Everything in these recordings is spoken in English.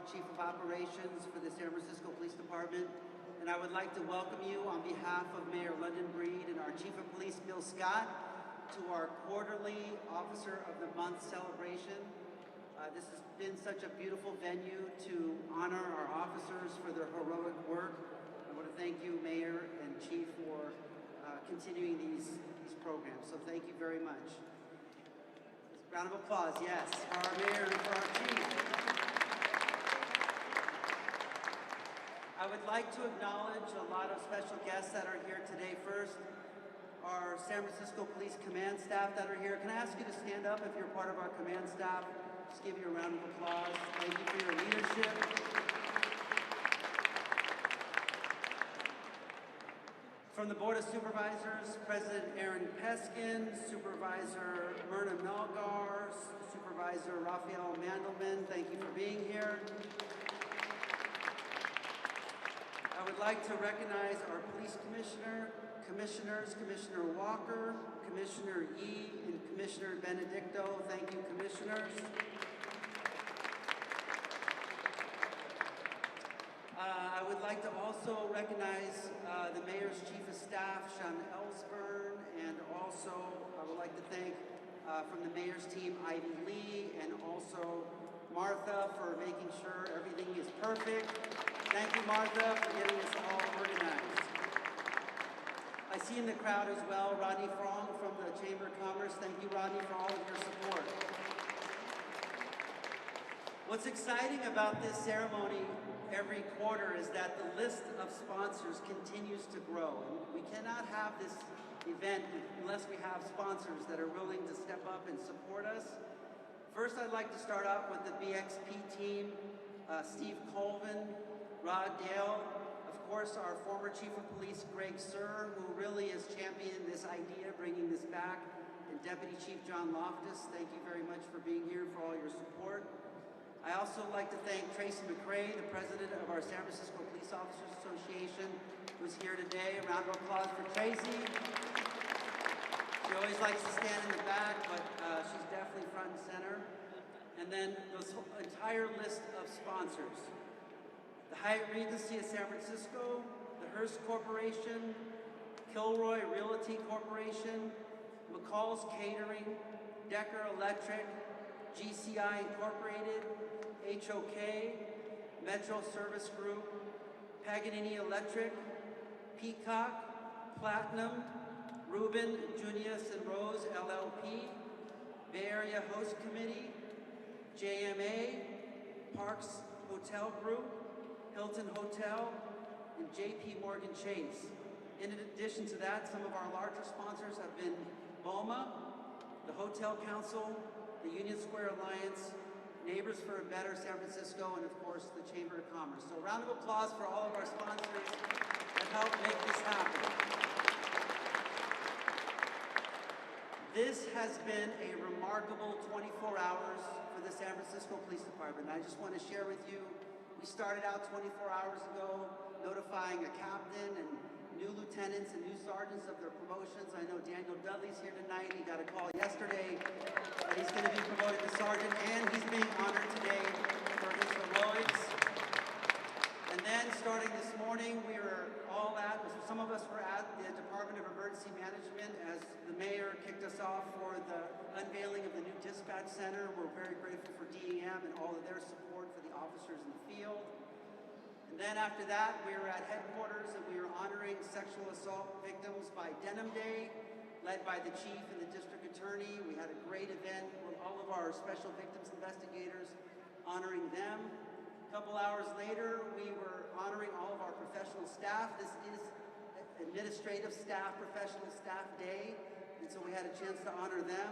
Chief of Operations for the San Francisco Police Department, and I would like to welcome you on behalf of Mayor London Breed and our Chief of Police, Bill Scott, to our quarterly Officer of the Month celebration. This has been such a beautiful venue to honor our officers for their heroic work. I want to thank you, Mayor and Chief, for continuing these programs, so thank you very much. Round of applause, yes, for our Mayor and for our Chief. I would like to acknowledge a lot of special guests that are here today. First, our San Francisco Police Command staff that are here. Can I ask you to stand up if you're part of our command staff? Just give you a round of applause. Thank you for your leadership. From the Board of Supervisors, President Aaron Peskin, Supervisor Myrna Melgar, Supervisor Raphael Mandelman, thank you for being here. I would like to recognize our police commissioners, Commissioner Walker, Commissioner Yee, and Commissioner Benedicto. Thank you, commissioners. I would like to also recognize the Mayor's Chief of Staff, Sean Ellsburn, and also I would like to thank from the Mayor's team, Ivy Lee, and also Martha for making sure everything is perfect. Thank you, Martha, for getting us all organized. I see in the crowd as well Rodney Frong from the Chamber of Commerce. Thank you, Rodney, for all of your support. What's exciting about this ceremony every quarter is that the list of sponsors continues to grow. And we cannot have this event unless we have sponsors that are willing to step up and support us. First, I'd like to start out with the BXP team, Steve Colvin, Rod Dale, of course, our former Chief of Police, Greg Sir, who really has championed this idea, bringing this back, and Deputy Chief John Loftus. Thank you very much for being here, for all your support. I also like to thank Tracy McRae, the president of our San Francisco Police Officers Association, who's here today. A round of applause for Tracy. She always likes to stand in the back, but she's definitely front and center. And then this entire list of sponsors. The Hyatt Regency of San Francisco, the Hearst Corporation, Kilroy Realty Corporation, McCall's Catering, Decker Electric, GCI Incorporated, HOK, Metro Service Group, Paganini Electric, Peacock, Platinum, Rubin, Junius and Rose LLP, Bay Area Host Committee, JMA, Parks Hotel Group, Hilton Hotel, and JP Morgan Chase. In addition to that, some of our larger sponsors have been BOMA, the Hotel Council, the Union Square Alliance, Neighbors for a Better San Francisco, and of course, the Chamber of Commerce. So a round of applause for all of our sponsors that helped make this happen. This has been a remarkable 24 hours for the San Francisco Police Department. I just want to share with you, we started out 24 hours ago notifying a captain and new lieutenants and new sergeants of their promotions. I know Daniel Dudley's here tonight. He got a call yesterday that he's going to be promoted to sergeant, and he's being honored today for his heroics. And then starting this morning, we were all some of us were at the Department of Emergency Management as the mayor kicked us off for the unveiling of the new dispatch center. We're very grateful for DEM and all of their support for the officers in the field. And then after that, we were at headquarters and we were honoring sexual assault victims by Denim Day, led by the chief and the district attorney. We had a great event with all of our special victims investigators, honoring them. A couple hours later, we were honoring all of our professional staff. This is administrative staff, professional staff day, and so we had a chance to honor them.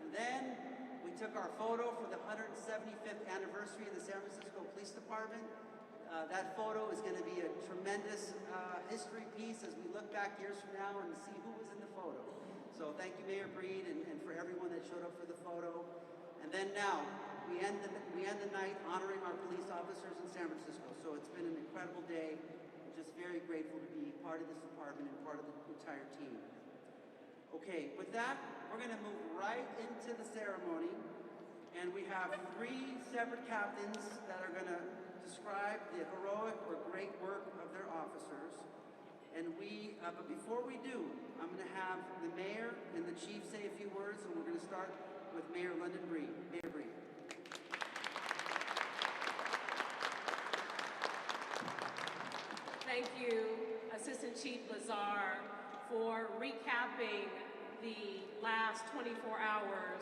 And then we took our photo for the 175th anniversary of the San Francisco Police Department. That photo is going to be a tremendous history piece as we look back years from now and see who was in the photo. So thank you, Mayor Breed, and for everyone that showed up for the photo. And then now, we end the night honoring our police officers in San Francisco. So it's been an incredible day. I'm just very grateful to be part of this department and part of the entire team. Okay, with that, we're going to move right into the ceremony. And we have 3 separate captains that are going to describe the heroic or great work of their officers. And but before we do, I'm going to have the mayor and the chief say a few words, and we're going to start with Mayor London Breed. Mayor Breed. Thank you, Assistant Chief Lazar, for recapping the last 24 hours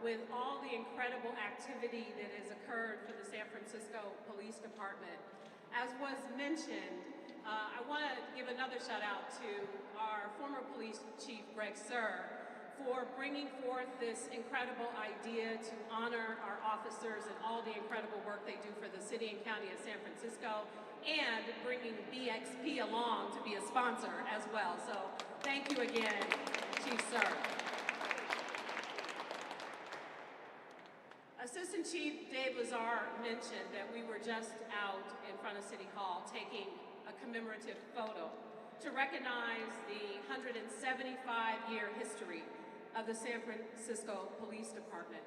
with all the incredible activity that has occurred for the San Francisco Police Department. As was mentioned, I want to give another shout out to our former police chief, Greg Sir, for bringing forth this incredible idea to honor our officers and all the incredible work they do for the city and county of San Francisco, and bringing BXP along to be a sponsor as well. So thank you again, Chief Sir. Assistant Chief Dave Lazar mentioned that we were just out in front of City Hall taking a commemorative photo to recognize the 175-year history of the San Francisco Police Department.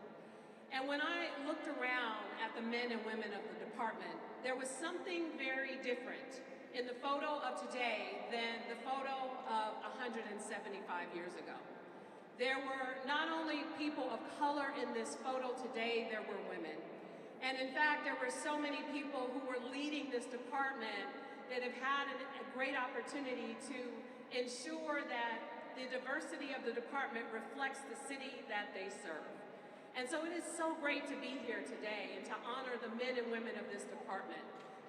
And when I looked around at the men and women of the department, there was something very different in the photo of today than the photo of 175 years ago. There were not only people of color in this photo today, there were women. And in fact, there were so many people who were leading this department that have had a great opportunity to ensure that the diversity of the department reflects the city that they serve. And so it is so great to be here today and to honor the men and women of this department,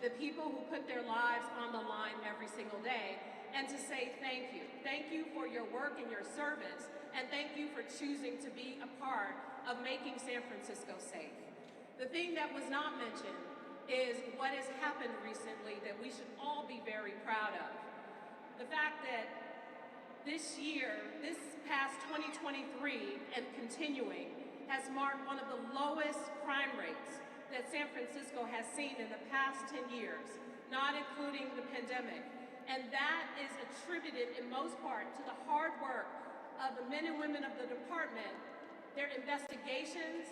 the people who put their lives on the line every single day, and to say thank you. Thank you for your work and your service, and thank you for choosing to be a part of making San Francisco safe. The thing that was not mentioned is what has happened recently that we should all be very proud of. The fact that this year, this past 2023 and continuing, has marked one of the lowest crime rates that San Francisco has seen in the past 10 years, not including the pandemic. And that is attributed in most part to the hard work of the men and women of the department, their investigations,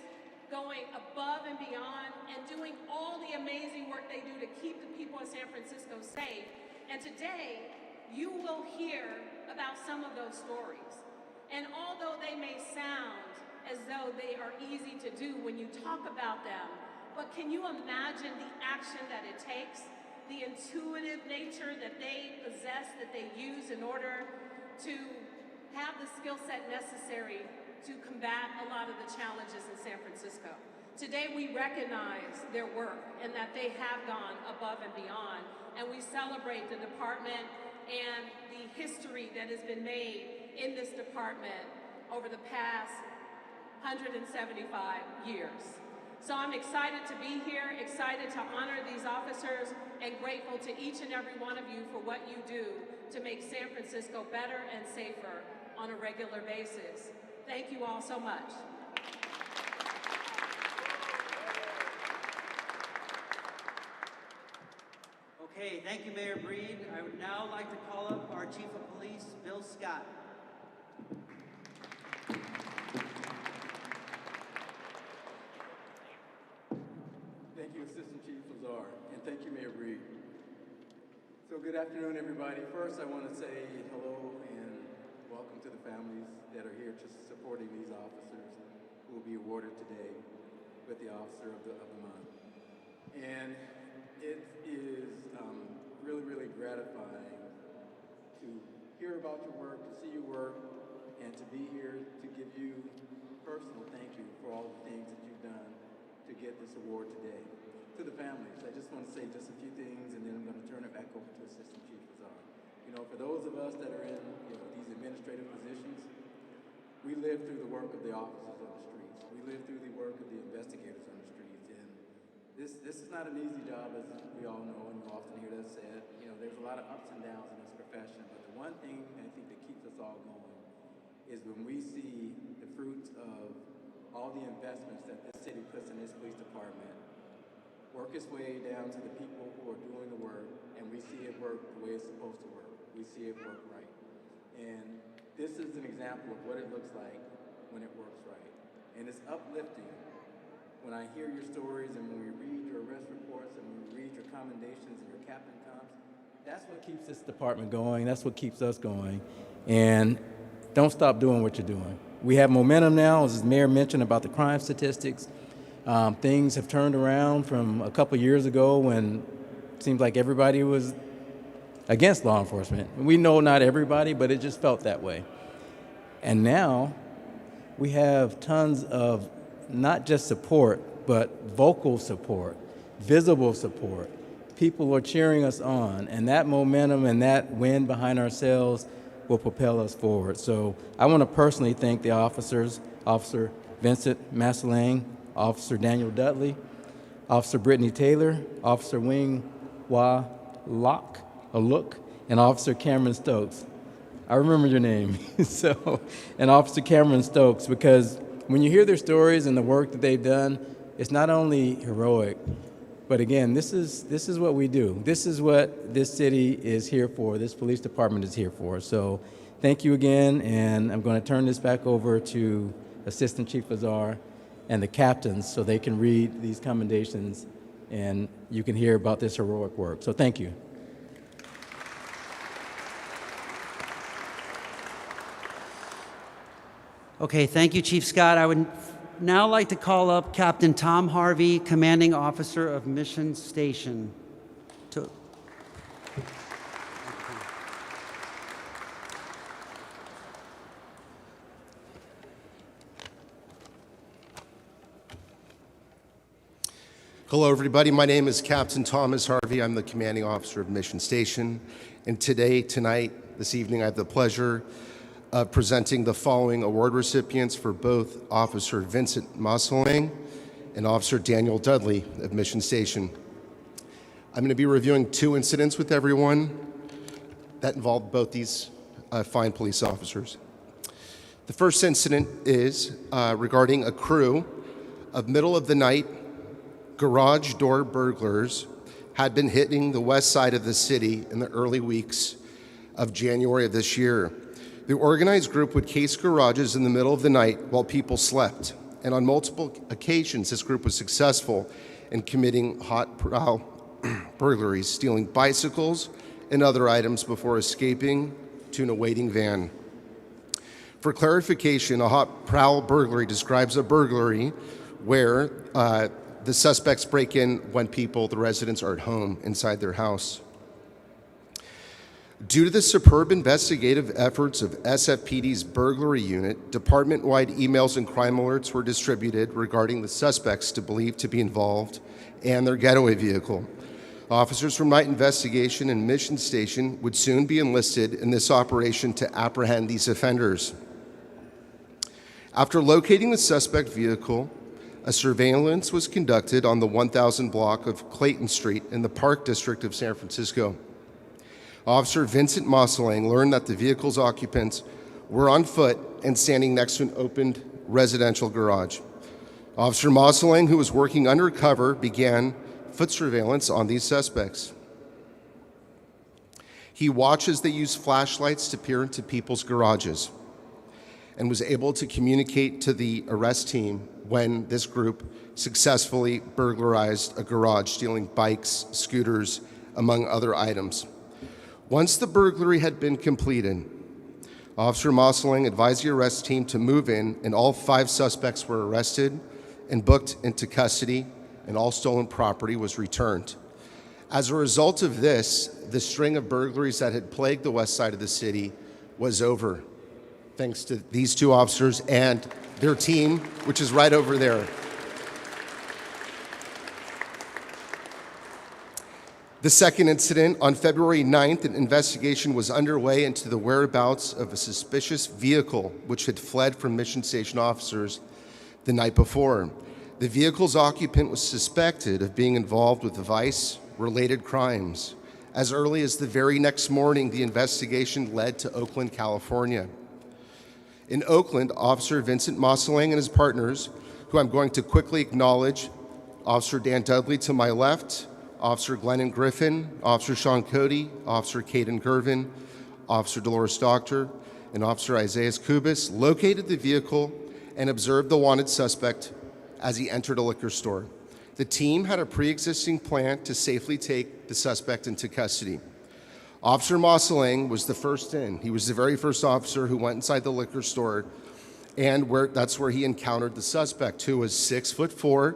going above and beyond, and doing all the amazing work they do to keep the people in San Francisco safe. And today, you will hear about some of those stories. And although they may sound as though they are easy to do when you talk about them, but can you imagine the action that it takes, the intuitive nature that they possess, that they use in order to have the skill set necessary to combat a lot of the challenges in San Francisco. Today we recognize their work and that they have gone above and beyond, and we celebrate the department and the history that has been made in this department over the past 175 years. So I'm excited to be here, excited to honor these officers, and grateful to each and every one of you for what you do to make San Francisco better and safer on a regular basis. Thank you all so much. Okay, thank you, Mayor Breed. I would now like to call up our Chief of Police, Bill Scott. Thank you, Assistant Chief Lazar, and thank you, Mayor Breed. So good afternoon, everybody. First, I want to say hello and welcome to the families that are here just supporting these officers who will be awarded today with the Officer of the Month. And it is really, really gratifying to hear about your work, to see your work, and to be here to give you personal thank you for all the things that you've done to get this award today. To the families, I just want to say just a few things, and then I'm going to turn it back over to Assistant Chief Lazar. You know, for those of us that are in these administrative positions, we live through the work of the officers on the streets. We live through the work of the investigators on the streets, and this is not an easy job, as we all know, and you often hear that said. You know, there's a lot of ups and downs in this profession, but the one thing I think that keeps us all going is when we see the fruits of all the investments that this city puts in this police department work its way down to the people who are doing the work, and we see it work the way it's supposed to work. We see it work right. And this is an example of what it looks like when it works right. And it's uplifting when I hear your stories and when we read your arrest reports and when we read your commendations and your captain comes, that's what keeps this department going. That's what keeps us going. And don't stop doing what you're doing. We have momentum now, as the mayor mentioned about the crime statistics. Things have turned around from a couple years ago when it seemed like everybody was against law enforcement. We know not everybody, but it just felt that way. And now we have tons of not just support, but vocal support, visible support. People are cheering us on, and that momentum and that wind behind ourselves will propel us forward. So I want to personally thank the officers, Officer Vincent Massalang, Officer Daniel Dudley, Officer Brittany Taylor, Officer Wing Wa Look, and Officer Cameron Stokes. I remember your name. And Officer Cameron Stokes, because when you hear their stories and the work that they've done, it's not only heroic, but again, this is what we do. This is what this city is here for, this police department is here for. So thank you again, and I'm going to turn this back over to Assistant Chief Lazar and the captains so they can read these commendations and you can hear about this heroic work. So thank you. Okay, thank you, Chief Scott. I would now like to call up Captain Tom Harvey, Commanding Officer of Mission Station. Hello, everybody. My name is Captain Thomas Harvey. I'm the Commanding Officer of Mission Station. And tonight, this evening, I have the pleasure of presenting the following award recipients for both Officer Vincent Massalang and Officer Daniel Dudley of Mission Station. I'm going to be reviewing 2 incidents with everyone that involved both these fine police officers. The first incident is regarding a crew of middle-of-the-night garage door burglars had been hitting the west side of the city in the early weeks of January of this year. The organized group would case garages in the middle of the night while people slept, and on multiple occasions this group was successful in committing hot prowl burglaries, stealing bicycles and other items before escaping to an awaiting van. For clarification, a hot prowl burglary describes a burglary where the suspects break in when the residents are at home inside their house. Due to the superb investigative efforts of SFPD's burglary unit, department-wide emails and crime alerts were distributed regarding the suspects believed to be involved and their getaway vehicle. Officers from Night Investigation and Mission Station would soon be enlisted in this operation to apprehend these offenders. After locating the suspect vehicle, a surveillance was conducted on the 1000 block of Clayton Street in the Park District of San Francisco. Officer Vincent Massalang learned that the vehicle's occupants were on foot and standing next to an opened residential garage. Officer Massalang, who was working undercover, began foot surveillance on these suspects. He watched as they used flashlights to peer into people's garages and was able to communicate to the arrest team when this group successfully burglarized a garage, stealing bikes, scooters, among other items. Once the burglary had been completed, Officer Massalang advised the arrest team to move in, and all 5 suspects were arrested and booked into custody, and all stolen property was returned. As a result of this, the string of burglaries that had plagued the west side of the city was over, thanks to these 2 officers and their team, which is right over there. The second incident, on February 9th, an investigation was underway into the whereabouts of a suspicious vehicle which had fled from Mission Station officers the night before. The vehicle's occupant was suspected of being involved with vice-related crimes. As early as the very next morning, the investigation led to Oakland, California. In Oakland, Officer Vincent Massalang and his partners, who I'm going to quickly acknowledge, Officer Dan Dudley to my left, Officer Glennon Griffin, Officer Sean Cody, Officer Caden Gervin, Officer Dolores Doctor, and Officer Isaiah Kubis located the vehicle and observed the wanted suspect as he entered a liquor store. The team had a pre-existing plan to safely take the suspect into custody. Officer Mosseling was the first in. He was the very first officer who went inside the liquor store, and that's where he encountered the suspect, who was 6'4",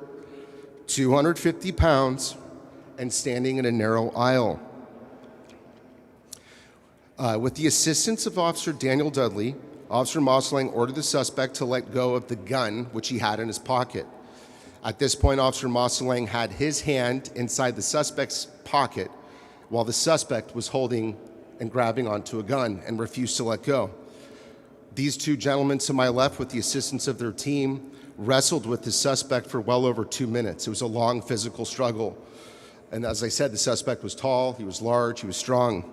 250 pounds, and standing in a narrow aisle. With the assistance of Officer Daniel Dudley, Officer Mosseling ordered the suspect to let go of the gun which he had in his pocket. At this point, Officer Mosseling had his hand inside the suspect's pocket while the suspect was holding and grabbing onto a gun and refused to let go. These two gentlemen to my left, with the assistance of their team, wrestled with the suspect for well over 2 minutes. It was a long physical struggle. And as I said, the suspect was tall, he was large, he was strong.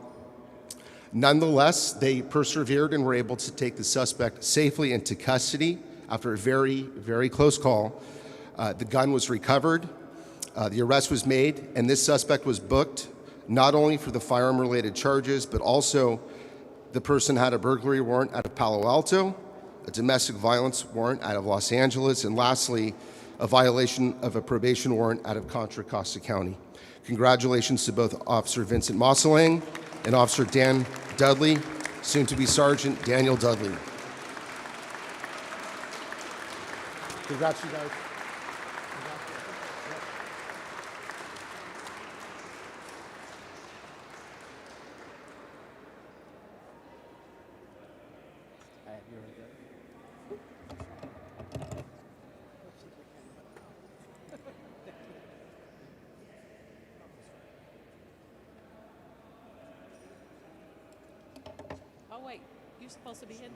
Nonetheless, they persevered and were able to take the suspect safely into custody after a very, very close call. The gun was recovered, the arrest was made, and this suspect was booked not only for the firearm-related charges, but also the person had a burglary warrant out of Palo Alto, a domestic violence warrant out of Los Angeles, and lastly, a violation of a probation warrant out of Contra Costa County. Congratulations to both Officer Vincent Mosseling and Officer Dan Dudley, soon to be Sergeant Daniel Dudley. Congrats, you guys. Oh, wait, you're supposed to be in here.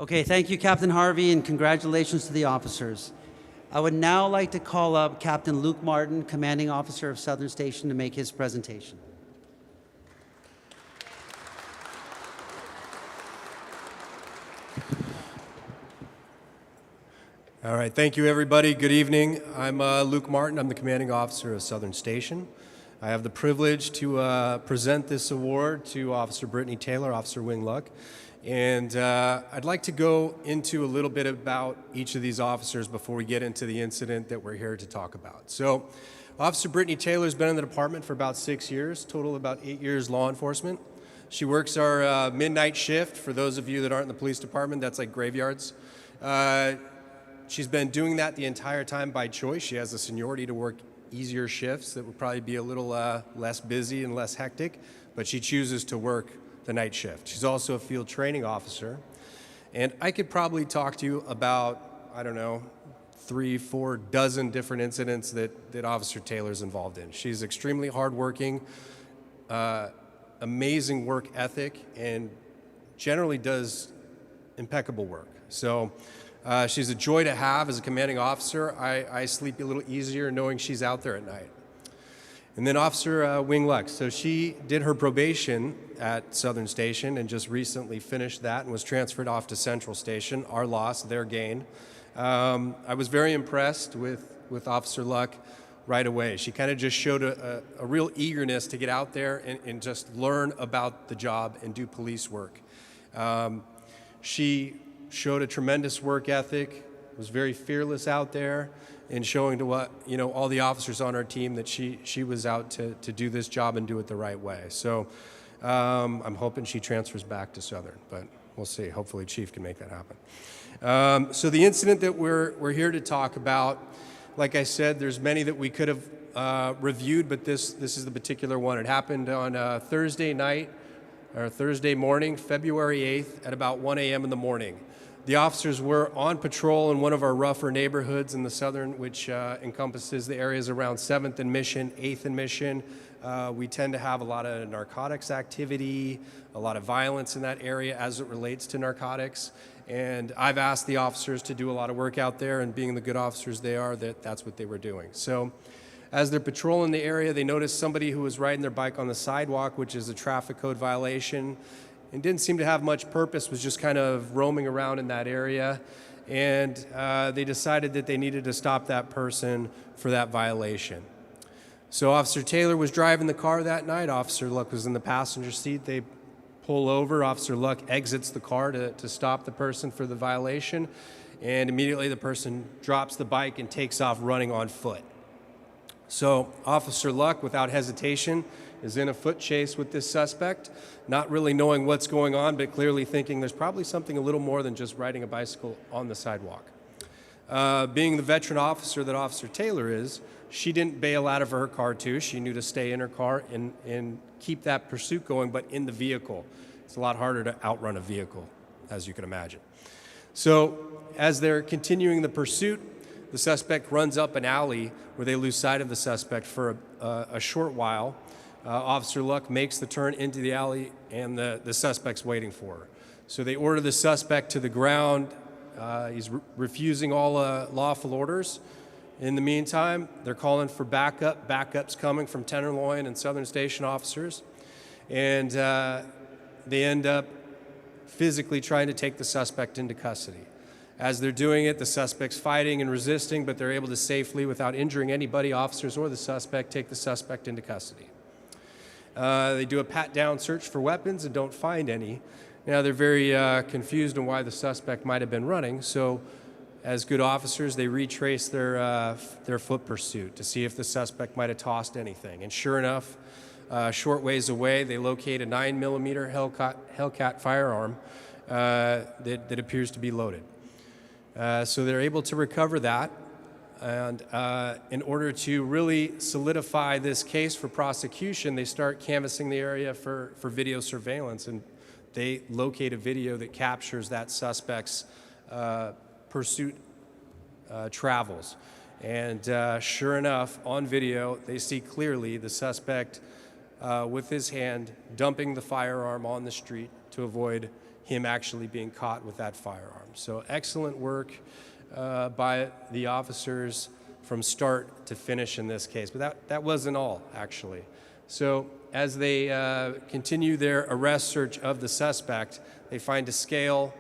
Okay, thank you, Captain Harvey, and congratulations to the officers. I would now like to call up Captain Luke Martin, Commanding Officer of Southern Station, to make his presentation. All right, thank you, everybody. Good evening. I'm Luke Martin. I'm the Commanding Officer of Southern Station. I have the privilege to present this award to Officer Brittany Taylor, Officer Wing Luck. And I'd like to go into a little bit about each of these officers before we get into the incident that we're here to talk about. So, Officer Brittany Taylor has been in the department for about 6 years, total about 8 years law enforcement. She works our midnight shift. For those of you that aren't in the police department, that's like graveyards. She's been doing that the entire time by choice. She has the seniority to work easier shifts that would probably be a little less busy and less hectic, but she chooses to work the night shift. She's also a field training officer. And I could probably talk to you about, I don't know, 3-4 dozen different incidents that Officer Taylor's involved in. She's extremely hardworking, amazing work ethic, and generally does impeccable work. So she's a joy to have as a commanding officer. I sleep a little easier knowing she's out there at night. And then Officer Wing Luck. So she did her probation at Southern Station and just recently finished that and was transferred off to Central Station. Our loss, their gain. I was very impressed with Officer Luck right away. She kind of just showed a real eagerness to get out there and just learn about the job and do police work. She showed a tremendous work ethic, was very fearless out there, and showing to all the officers on our team that she was out to do this job and do it the right way. So I'm hoping she transfers back to Southern, but we'll see. Hopefully Chief can make that happen. So the incident that we're here to talk about, like I said, there's many that we could have reviewed, but this is the particular one. It happened on Thursday night, or Thursday morning, February 8th at about 1 a.m. in the morning. The officers were on patrol in one of our rougher neighborhoods in the Southern, which encompasses the areas around 7th and Mission, 8th and Mission. We tend to have a lot of narcotics activity, a lot of violence in that area as it relates to narcotics. And I've asked the officers to do a lot of work out there, and being the good officers they are, that's what they were doing. So as they're patrolling the area, they noticed somebody who was riding their bike on the sidewalk, which is a traffic code violation. and didn't seem to have much purpose, was just kind of roaming around in that area. And they decided that they needed to stop that person for that violation. So Officer Taylor was driving the car that night. Officer Luck was in the passenger seat. They pull over. Officer Luck exits the car to stop the person for the violation. And immediately the person drops the bike and takes off running on foot. So Officer Luck, without hesitation, is in a foot chase with this suspect, not really knowing what's going on, but clearly thinking there's probably something a little more than just riding a bicycle on the sidewalk. Being the veteran officer that Officer Taylor is, she didn't bail out of her car too. She knew to stay in her car and keep that pursuit going, but in the vehicle. It's a lot harder to outrun a vehicle, as you can imagine. So as they're continuing the pursuit, the suspect runs up an alley where they lose sight of the suspect for a short while. Officer Luck makes the turn into the alley, and the suspect's waiting for her. So they order the suspect to the ground. He's refusing all lawful orders. In the meantime, they're calling for backup. Backup's coming from Tenderloin and Southern Station officers. And they end up physically trying to take the suspect into custody. As they're doing it, the suspect's fighting and resisting, but they're able to safely, without injuring anybody, officers or the suspect, take the suspect into custody. They do a pat-down search for weapons and don't find any. Now, they're very confused on why the suspect might have been running, so as good officers, they retrace their foot pursuit to see if the suspect might have tossed anything. And sure enough, a short ways away, they locate a 9mm Hellcat firearm that appears to be loaded. So they're able to recover that, and in order to really solidify this case for prosecution, they start canvassing the area for video surveillance, and they locate a video that captures that suspect's pursuit travels. And sure enough, on video, they see clearly the suspect with his hand dumping the firearm on the street to avoid him actually being caught with that firearm. So excellent work by the officers from start to finish in this case. But that wasn't all, actually. So as they continue their arrest search of the suspect, they find a scale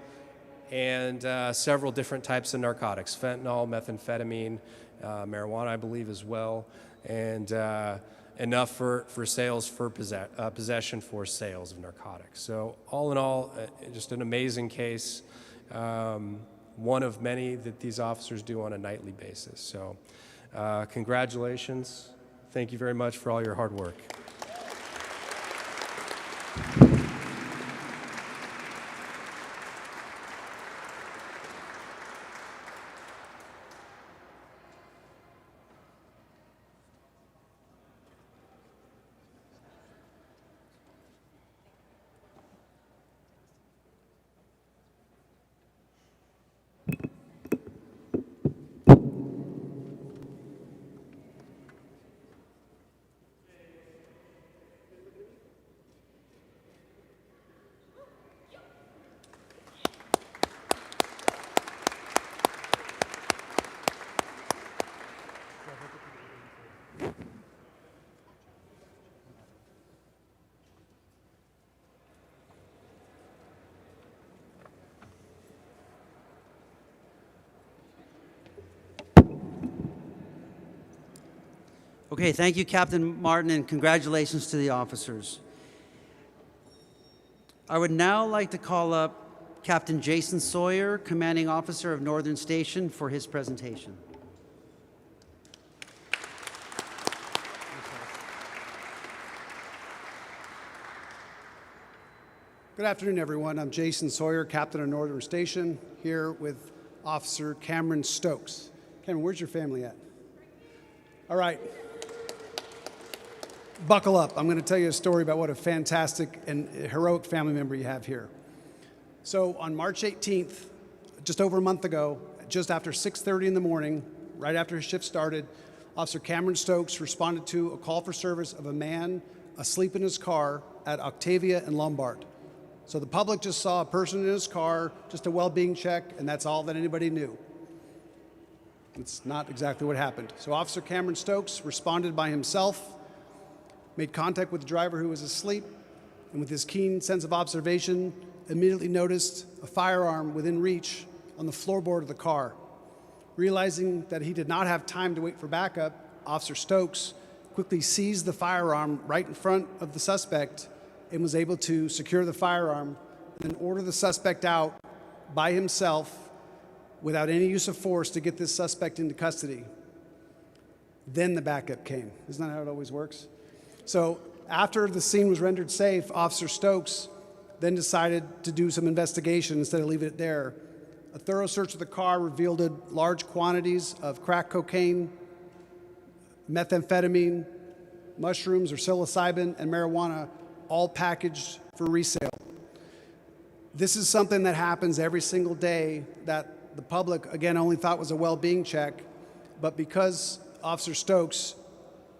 and several different types of narcotics: fentanyl, methamphetamine, marijuana, I believe, as well, and enough for sales, for possession for sales of narcotics. So all in all, just an amazing case, one of many that these officers do on a nightly basis. So congratulations. Thank you very much for all your hard work. Okay, thank you, Captain Martin, and congratulations to the officers. I would now like to call up Captain Jason Sawyer, Commanding Officer of Northern Station, for his presentation. Good afternoon, everyone. I'm Jason Sawyer, Captain of Northern Station, here with Officer Cameron Stokes. Cameron, where's your family at? All right. Buckle up. I'm going to tell you a story about what a fantastic and heroic family member you have here. So on March 18th, just over a month ago, just after 6:30 in the morning, right after his shift started, Officer Cameron Stokes responded to a call for service of a man asleep in his car at Octavia and Lombard. So the public just saw a person in his car, just a well-being check, and that's all that anybody knew. It's not exactly what happened. So Officer Cameron Stokes responded by himself, made contact with the driver who was asleep, and with his keen sense of observation, immediately noticed a firearm within reach on the floorboard of the car. Realizing that he did not have time to wait for backup, Officer Stokes quickly seized the firearm right in front of the suspect and was able to secure the firearm and then order the suspect out by himself without any use of force to get this suspect into custody. Then the backup came. Isn't that how it always works? So after the scene was rendered safe, Officer Stokes then decided to do some investigation instead of leave it there. A thorough search of the car revealed large quantities of crack cocaine, methamphetamine, mushrooms or psilocybin, and marijuana, all packaged for resale. This is something that happens every single day that the public, again, only thought was a well-being check, but because Officer Stokes,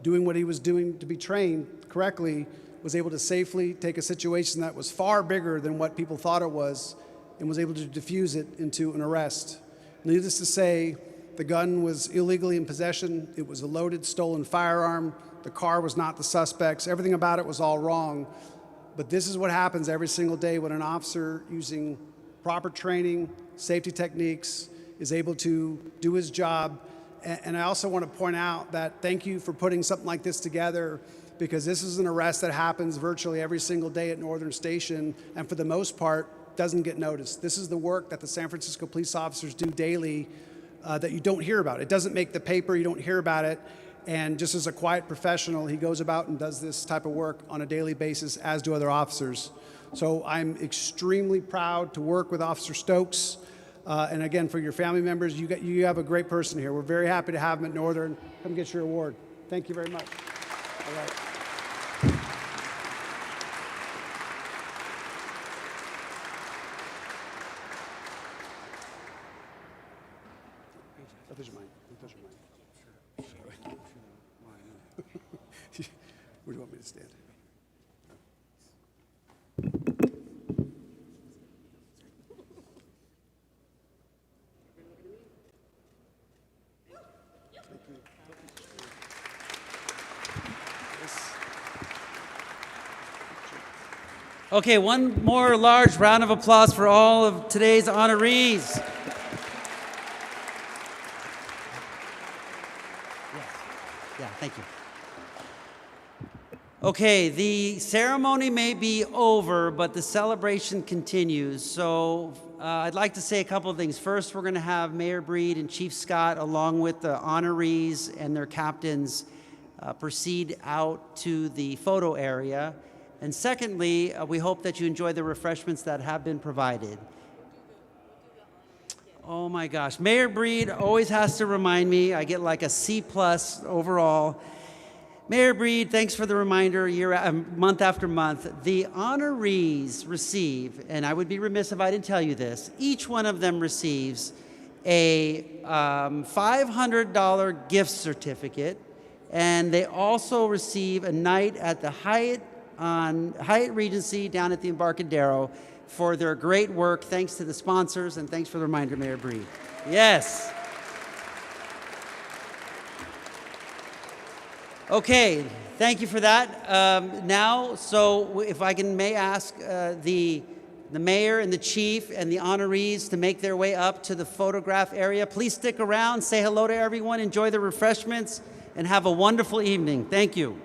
doing what he was doing to be trained correctly, was able to safely take a situation that was far bigger than what people thought it was and was able to diffuse it into an arrest. Needless to say, the gun was illegally in possession. It was a loaded, stolen firearm. The car was not the suspect's. Everything about it was all wrong. But this is what happens every single day when an officer, using proper training, safety techniques, is able to do his job. And I also want to point out that thank you for putting something like this together, because this is an arrest that happens virtually every single day at Northern Station, and for the most part, doesn't get noticed. This is the work that the San Francisco police officers do daily that you don't hear about. It doesn't make the paper, you don't hear about it, and just as a quiet professional, he goes about and does this type of work on a daily basis, as do other officers. So I'm extremely proud to work with Officer Stokes. And again, for your family members, you have a great person here. We're very happy to have him at Northern. Come get your award. Thank you very much. All right. I'll touch your mic. I'll touch your mic. Where do you want me to stand? Okay, one more large round of applause for all of today's honorees. Yeah, thank you. Okay, the ceremony may be over, but the celebration continues. So I'd like to say a couple of things. First, we're going to have Mayor Breed and Chief Scott, along with the honorees and their captains, proceed out to the photo area. And secondly, we hope that you enjoy the refreshments that have been provided. Oh my gosh, Mayor Breed always has to remind me. I get like a C+ overall. Mayor Breed, thanks for the reminder month after month. The honorees receive, and I would be remiss if I didn't tell you this, each one of them receives a $500 gift certificate, and they also receive a night at the Hyatt Regency down at the Embarcadero for their great work. Thanks to the sponsors, and thanks for the reminder, Mayor Breed. Yes. Okay, thank you for that. Now, so if I may ask the mayor and the chief and the honorees to make their way up to the photograph area. Please stick around, say hello to everyone, enjoy the refreshments, and have a wonderful evening. Thank you.